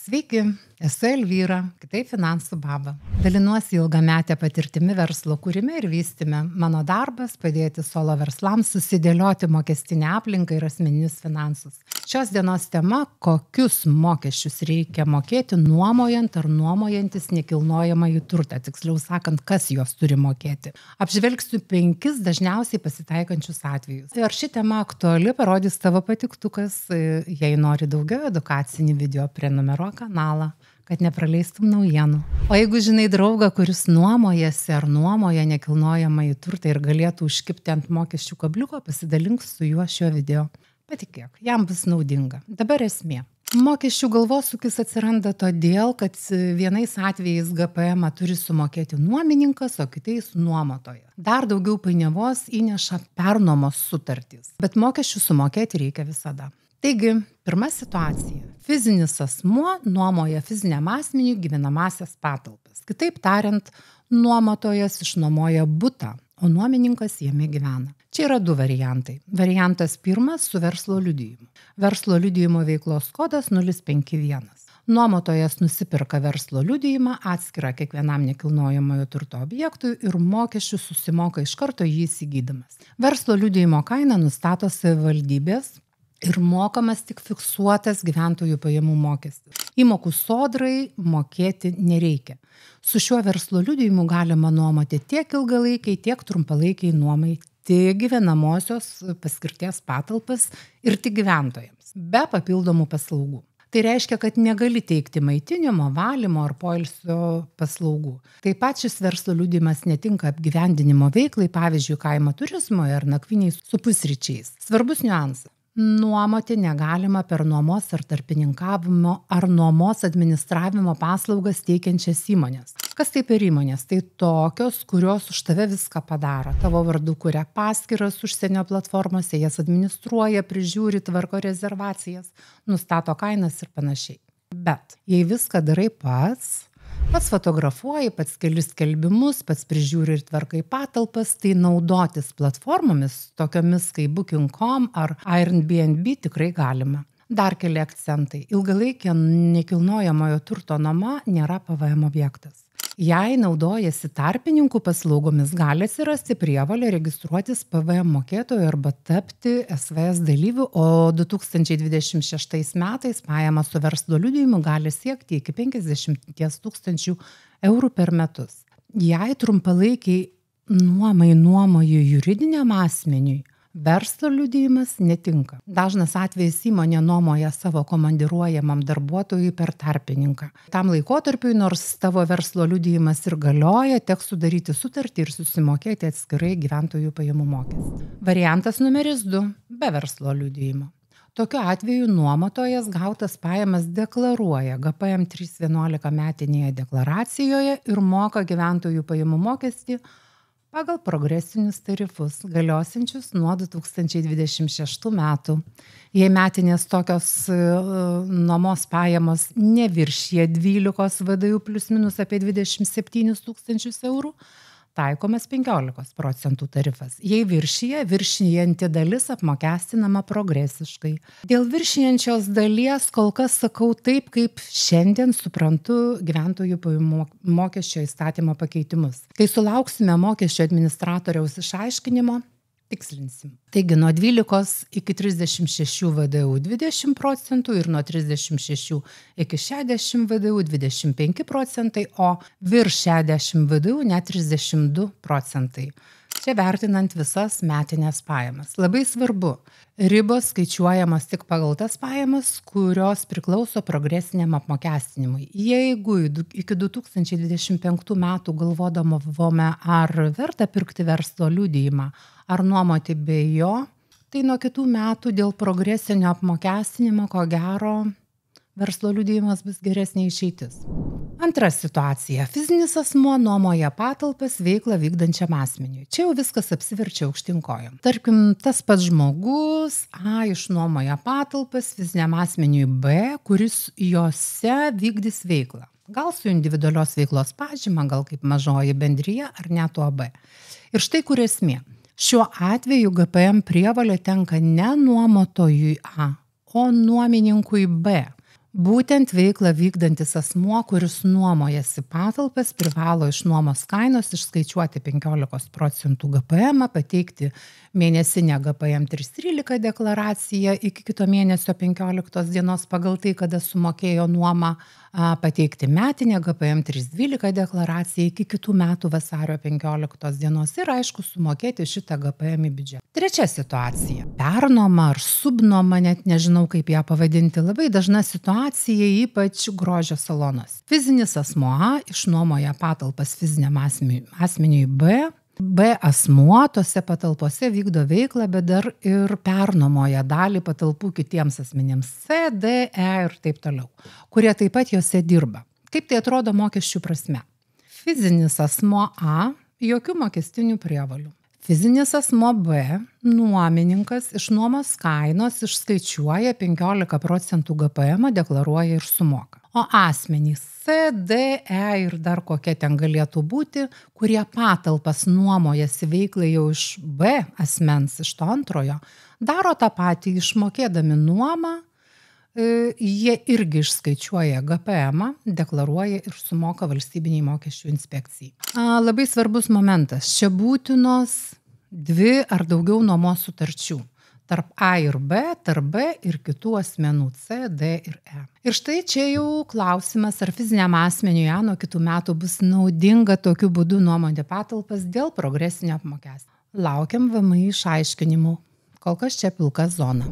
Sveiki, esu Elvyra, kitaip finansų baba. Dalinuosi ilgametę patirtimi verslo kūrime ir vystyme. Mano darbas - padėti solo verslams susidėlioti mokestinę aplinką ir asmeninius finansus. Šios dienos tema - kokius mokesčius reikia mokėti nuomojant ar nuomojantis nekilnojamąjį turtą, tiksliau sakant, kas juos turi mokėti. Apžvelgsiu 5 dažniausiai pasitaikančius atvejus. Ar ši tema aktuali, parodys tavo patiktukas, jei nori daugiau edukacinį video, prenumeruok kanalą, kad nepraleistum naujienų. O jeigu žinai draugą, kuris nuomojasi ar nuomoja nekilnojamąjį turtą ir galėtų užkibti ant mokesčių kabliuko, pasidalink su juo šio video. Patikėk, jam bus naudinga. Dabar esmė. Mokesčių galvosūkis atsiranda todėl, kad vienais atvejais GPM turi sumokėti nuomininkas, o kitais nuomotojas. Dar daugiau painiavos įneša pernuomos sutartys, bet mokesčių sumokėti reikia visada. Taigi, pirma situacija. Fizinis asmuo nuomoja fiziniam asmeniui gyvenamąsias patalpas. Kitaip tariant, nuomotojas išnuomoja butą, o nuomininkas jame gyvena. Čia yra 2 variantai. Variantas pirmas su verslo liudijimu. Verslo liudijimo veiklos kodas 051. Nuomotojas nusipirka verslo liudijimą atskirą kiekvienam nekilnojamojo turto objektui ir mokesčius susimoka iš karto jį įsigydamas. Verslo liudijimo kainą nustato savivaldybės ir mokamas tik fiksuotas gyventojų pajamų mokestis. Įmokų sodrai mokėti nereikia. Su šiuo verslo liudijimu galima nuomoti tiek ilgalaikiai, tiek trumpalaikiai nuomai, tik gyvenamosios paskirties patalpas ir tik gyventojams, be papildomų paslaugų. Tai reiškia, kad negali teikti maitinimo, valymo ar poilsio paslaugų. Taip pat šis verslo liudijimas netinka apgyvendinimo veiklai, pavyzdžiui, kaimo turizmo ar nakviniais su pusryčiais. Svarbus niuansas. Nuomoti negalima per nuomos ar tarpininkavimo ar nuomos administravimo paslaugas teikiančias įmonės. Kas tai per įmonės? Tai tokios, kurios už tave viską padaro. Tavo vardu kuria paskyras užsienio platformose, jas administruoja, prižiūri, tvarko rezervacijas, nustato kainas ir panašiai. Bet jei viską darai pats fotografuoji, pats keli skelbimus, pats prižiūri ir tvarkai patalpas, tai naudotis platformomis, tokiomis kaip Booking.com ar Airbnb tikrai galima. Dar keli akcentai. Ilgalaikė nekilnojamojo turto nuoma nėra PVM objektas. Jei naudojasi tarpininkų paslaugomis, gali atsirasti prievolė registruotis PVM mokėtoju arba tapti SVS dalyviu, o 2026 metais pajamas su verslo liudijimu gali siekti iki 50 000 eurų per metus. Jei trumpalaikiai nuomai nuomoju juridiniam asmeniui, verslo liudijimas netinka. Dažnas atvejis įmonė nuomoja savo komandiruojamam darbuotojui per tarpininką. Tam laikotarpiui, nors tavo verslo liudijimas ir galioja, teks sudaryti sutartį ir susimokėti atskirai gyventojų pajamų mokestį. Variantas numeris 2 - be verslo liudijimo. Tokiu atveju nuomotojas gautas pajamas deklaruoja GPM 311 metinėje deklaracijoje ir moka gyventojų pajamų mokestį pagal progresinius tarifus, galiosinčius nuo 2026 metų. Jei metinės tokios nuomos pajamos neviršija 12 VDU plus minus apie 27 000 eurų, taikomas 15% tarifas. Jei viršijanti dalis apmokestinama progresiškai. Dėl viršijančios dalies kol kas sakau taip, kaip šiandien suprantu gyventojų pajamų mokesčio įstatymo pakeitimus. Kai sulauksime mokesčio administratoriaus išaiškinimo, tikslinsim. Taigi nuo 12 iki 36 VDU 20% ir nuo 36 iki 60 VDU 25%, o virš 60 VDU net 32%. Čia vertinant visas metinės pajamas. Labai svarbu, ribos skaičiuojamos tik pagal tas pajamas, kurios priklauso progresiniam apmokestinimui. Jeigu iki 2025 metų galvodavome, ar verta pirkti verslo liudijimą, ar nuomoti be jo, tai nuo kitų metų dėl progresinio apmokestinimo, ko gero, verslo liudijimas bus geresnė išeitis. Antra situacija. Fizinis asmuo nuomoja patalpas veiklą vykdančiam asmeniui. Čia jau viskas apsiverčia aukštyn kojom. Tarkim, tas pats žmogus A išnuomoja patalpas fiziniam asmeniui B, kuris jose vykdys veiklą. Gal su individualios veiklos pažyma, gal kaip mažoji bendrija ar net OAB. Ir štai kur esmė. Šiuo atveju GPM prievolė tenka ne nuomotojui A, o nuomininkui B. Būtent veiklą vykdantis asmuo, kuris nuomojasi patalpas, privalo iš nuomos kainos išskaičiuoti 15% GPM, pateikti mėnesinę GPM 313 deklaraciją iki kito mėnesio 15 dienos pagal tai, kada sumokėjo nuomą, pateikti metinę GPM 312 deklaraciją iki kitų metų vasario 15 dienos ir aišku sumokėti šitą GPM į biudžetą. Trečia situacija. Pernuoma ar subnuoma, net nežinau kaip ją pavadinti, labai dažna situacija, ypač grožio salonas. Fizinis asmuo A išnuomoja patalpas fiziniam asmeniui B asmuo tose patalpose vykdo veiklą, bet dar ir pernuomoja dalį patalpų kitiems asmenims C, D, E ir taip toliau, kurie taip pat jose dirba. Kaip tai atrodo mokesčių prasme? Fizinis asmuo A jokių mokestinių prievalių. Fizinis asmuo B, nuomininkas, iš nuomos kainos išskaičiuoja 15% GPM, deklaruoja ir sumoka. O asmenys C, D, E ir dar kokie ten galėtų būti, kurie patalpas nuomojasi veiklai jau iš B asmens, iš to antrojo, daro tą patį, išmokėdami nuomą, jie irgi išskaičiuoja GPM, deklaruoja ir sumoka valstybiniai mokesčių inspekcijai. Labai svarbus momentas, čia būtinos 2 ar daugiau nuomos sutarčių tarp A ir B, tarp B ir kitų asmenų C, D ir E. Ir štai čia jau klausimas, ar fiziniam asmeniui A nuo kitų metų bus naudinga tokiu būdu nuomoti patalpas dėl progresinio apmokestinimo. Laukiam VMI išaiškinimų. Kol kas čia pilka zona.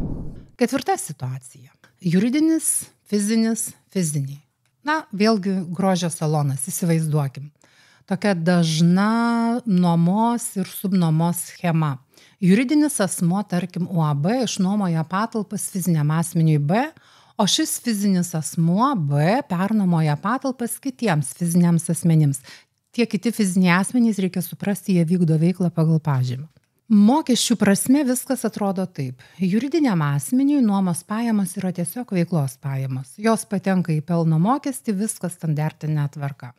Ketvirta situacija. Juridinis, fizinis, fiziniai. Vėlgi grožio salonas, įsivaizduokim. Tokia dažna nuomos ir subnuomos schema. Juridinis asmuo, tarkim, UAB išnuomoja patalpas fiziniam asmeniui B, o šis fizinis asmuo B pernuomoja patalpas kitiems fiziniams asmenims. Tie kiti fiziniai asmenys, reikia suprasti, jie vykdo veiklą pagal pažymą. Mokesčių prasme viskas atrodo taip. Juridiniam asmeniui nuomos pajamos yra tiesiog veiklos pajamos. Jos patenka į pelno mokestį, viskas standartinė tvarka.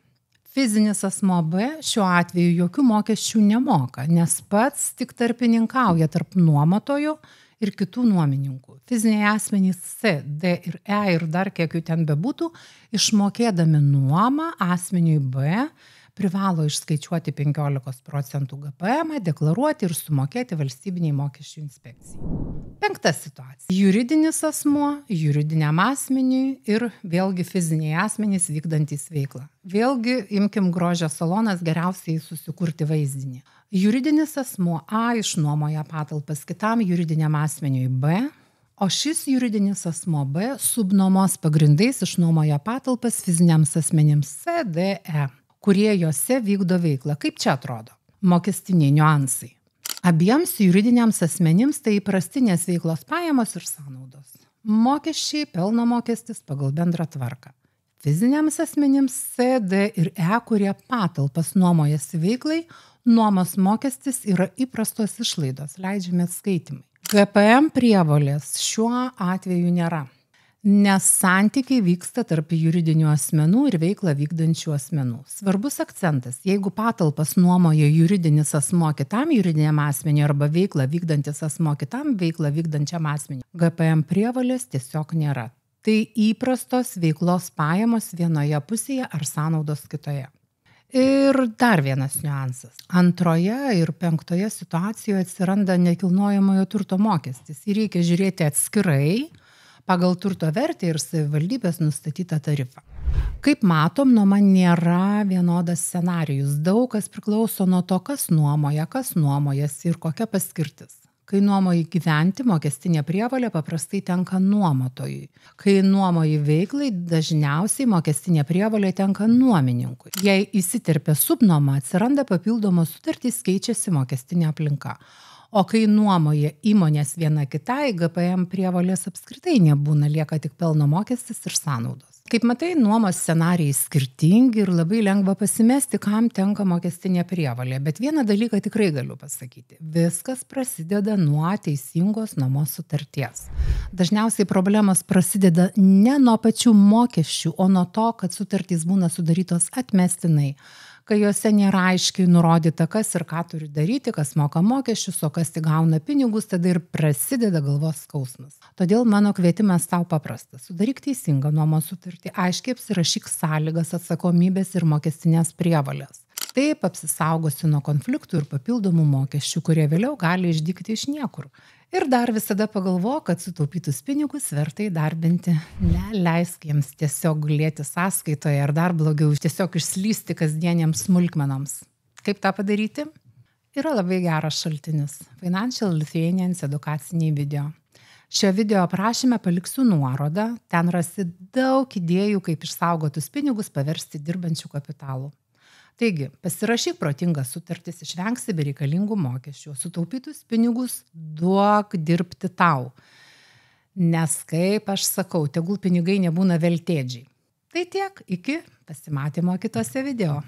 Fizinis asmuo B šiuo atveju jokių mokesčių nemoka, nes pats tik tarpininkauja tarp nuomotojų ir kitų nuomininkų. Fiziniai asmenys C, D ir E ir dar kiek jų ten bebūtų, išmokėdami nuomą asmeniui B, privalo išskaičiuoti 15% GPM, deklaruoti ir sumokėti valstybiniai mokesčių inspekcijai. Penkta situacija. Juridinis asmuo, juridiniam asmeniui ir vėlgi fiziniai asmenys vykdantys veiklą. Vėlgi imkim grožio salonas, geriausiai susikurti vaizdinį. Juridinis asmuo A išnuomoja patalpas kitam juridiniam asmeniui B, o šis juridinis asmuo B subnuomos pagrindais išnuomoja patalpas fiziniams asmenims C, D, E, kurie jose vykdo veiklą. Kaip čia atrodo? Mokestiniai niuansai. Abiems juridiniams asmenims tai įprastinės veiklos pajamos ir sąnaudos. Mokesčiai, pelno mokestis pagal bendrą tvarką. Fiziniams asmenims C, D ir E, kurie patalpas nuomojasi veiklai, nuomos mokestis yra įprastos išlaidos, leidžiami atskaitimai. GPM prievolės šiuo atveju nėra, nes santykiai vyksta tarp juridinių asmenų ir veiklą vykdančių asmenų. Svarbus akcentas, jeigu patalpas nuomoja juridinis asmuo kitam juridiniam asmeniui arba veiklą vykdantis asmuo kitam veiklą vykdančiam asmeniui, GPM prievolės tiesiog nėra. Tai įprastos veiklos pajamos vienoje pusėje ar sąnaudos kitoje. Ir dar vienas niuansas. Antroje ir penktoje situacijoje atsiranda nekilnojamojo turto mokestis. Jį reikia žiūrėti atskirai pagal turto vertę ir savivaldybės nustatytą tarifą. Kaip matom, nuoma nėra vienodas scenarijus. Daug kas priklauso nuo to, kas nuomojasi ir kokia paskirtis. Kai nuomoji gyventi, mokestinė prievolė paprastai tenka nuomotojui. Kai nuomoji veiklai, dažniausiai mokestinė prievolė tenka nuomininkui. Jei įsiterpia subnuoma, atsiranda papildomos sutartys, keičiasi mokestinė aplinka. O kai nuomoja įmonės viena kitai, GPM prievolės apskritai nebūna, lieka tik pelno mokestis ir sąnaudos. Kaip matai, nuomos scenarijai skirtingi ir labai lengva pasimesti, kam tenka mokestinė prievolė. Bet vieną dalyką tikrai galiu pasakyti. Viskas prasideda nuo teisingos nuomos sutarties. Dažniausiai problemos prasideda ne nuo pačių mokesčių, o nuo to, kad sutartys būna sudarytos atmestinai, kai juose nėra aiškiai nurodyta, kas ir ką turi daryti, kas moka mokesčius, o kas tik gauna pinigus, tada ir prasideda galvos skausmas. Todėl mano kvietimas tau paprastas. Sudaryk teisingą nuomos sutartį, aiškiai apsirašyk sąlygas, atsakomybės ir mokestinės prievolės. Taip apsisaugosi nuo konfliktų ir papildomų mokesčių, kurie vėliau gali išdygti iš niekur. Ir dar visada pagalvok, kad sutaupytus pinigus verta įdarbinti. Neleisk jiems tiesiog gulėti sąskaitoje ar dar blogiau tiesiog išslysti kasdienėms smulkmenoms. Kaip tą padaryti? Yra labai geras šaltinis – Financial Lithuanians edukaciniai video. Šio video aprašyme paliksiu nuorodą, ten rasi daug idėjų, kaip išsaugotus pinigus paversti dirbančių kapitalų. Taigi, pasirašyk protingas sutartis, išvengsi bereikalingų mokesčių, sutaupytus pinigus duok dirbti tau. Nes, kaip aš sakau, tegul pinigai nebūna veltėdžiai. Tai tiek, iki pasimatymo kitose video.